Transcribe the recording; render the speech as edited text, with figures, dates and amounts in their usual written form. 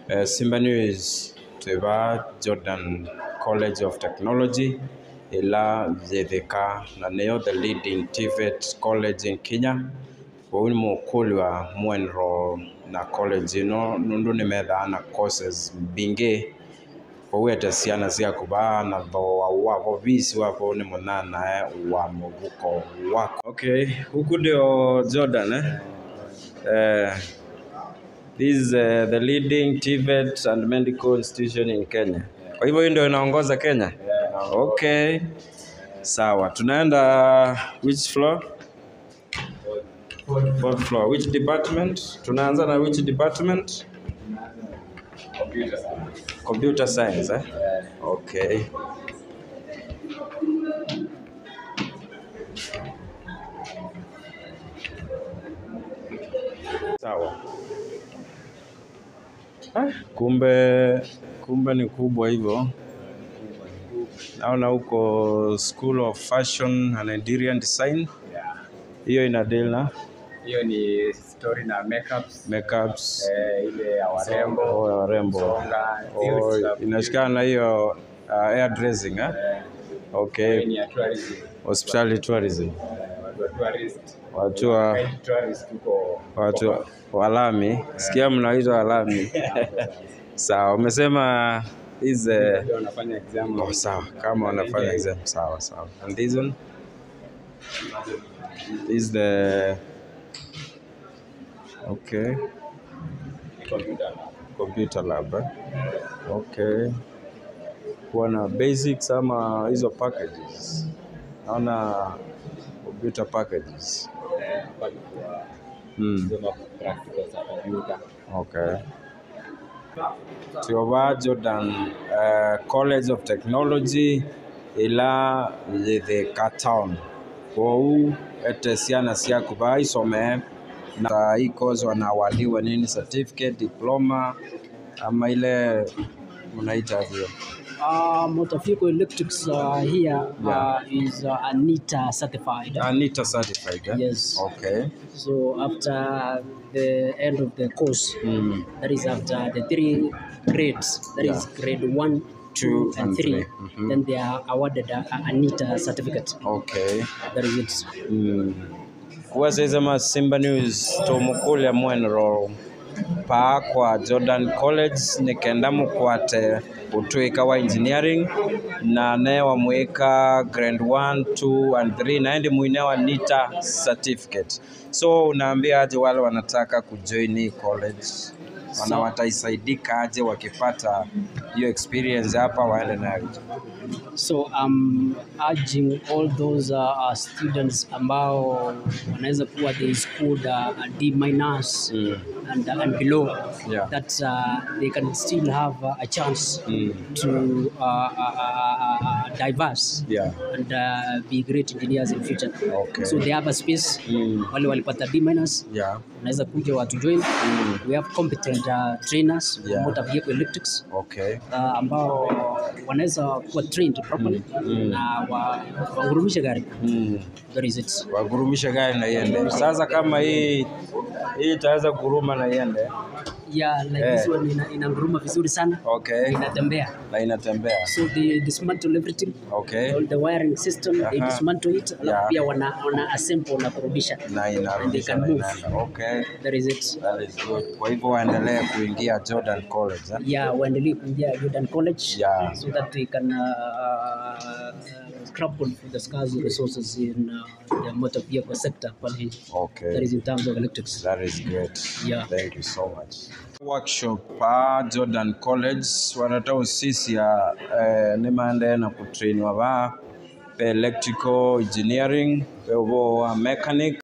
Simba News tuba Jordan College of Technology ila zetheka na neo the leading TVET college in Kenya. Kwa mukuli wa mwenro na college ino nundu ni metha na courses bingi kwa ciana cia kuba na thoa wako visi wako ni munana wa muvuko wako. Okay, huku ndio Jordan this is the leading TVET and medical institution in Kenya. Kwa hivyo hii ndio inaongoza Kenya? Okay. Sawa. Tunaenda which floor? Fourth floor. Which department? Tunaanza na which department? Computer science, eh? Okay. Sawa. Kumbe ni kubwa hivyo. Naona huko School of Fashion and Interior Design. Hiyo ina deal na? Hiyo ni story na makeups. Ile ya warembo. Oh, ya warembo. Inashikana na hiyo hair dressing, eh? Okay. Ni ya tourism. Hospitality tourism. Watu walami. Sikia mnaitwa walami. Sawa, umesema is wanafanya exam. Oh, sawa. Kama wanafanya exam, sawa. And this one is the okay computer lab. Okay. Kuna basics ama hizo packages. Naona computer packages. Okay. Tuba Jordan College of Technology ila the Town. Kwa huu etesiana sia kuba isome na hii course wanawaliwa nini, certificate, diploma ama ile unaita hivyo? Motor vehicle electrics here is ANITA certified. ANITA certified, eh? Yes. Okay. So after the end of the course, that is after the 3 grades, that is grade 1, 2 and 3, then they are awarded ANITA certificate. Okay. That is it. Kwa sasa Simba News tumukulia mwenro pa kwa Jordan College nikenda mukwate utwika wa engineering na newa mweka grade 1, 2 and 3 na ndi muinewa ANITA certificate. So unaambia aje wale wanataka kujoin hii college, wanawataisaidika aje wakipata hiyo experience hapa waende nayo? So I'm urging all those students ambao wanaweza kuwa they scored D- and below, that they can still have a chance to diverse and be great engineers in future. Okay. So they have a space. Wale walipata D-, wanaweza kuja watu join. We have competent trainers for motor vehicle electrics. Okay. Ambao wanaweza kuwa trained properly na wagurumishe gari. That is it. Wagurumishe gari na iende. Sasa kama hii itaweza kuruma na iende. Yeah, like this one inanguruma vizuri sana. Okay. Inatembea. Na inatembea. So they dismantle everything. Okay. All the wiring system, they dismantle it. Pia wana assemble na kurudisha. Na inarudisha. They can move. Okay. That is it. That is good. Kwa hivyo waendelee kuingia Jordan College, eh? Yeah, waendelee kuingia Jordan College. Yeah. So that they can grapple for the scarce resources in the motor vehicle sector. Okay. That is in terms of electrics. That is great. Yeah. Thank you so much. Workshop pa Jordan College wanatoa sisi ya ni maende na kutrain wa electrical engineering, wa mechanic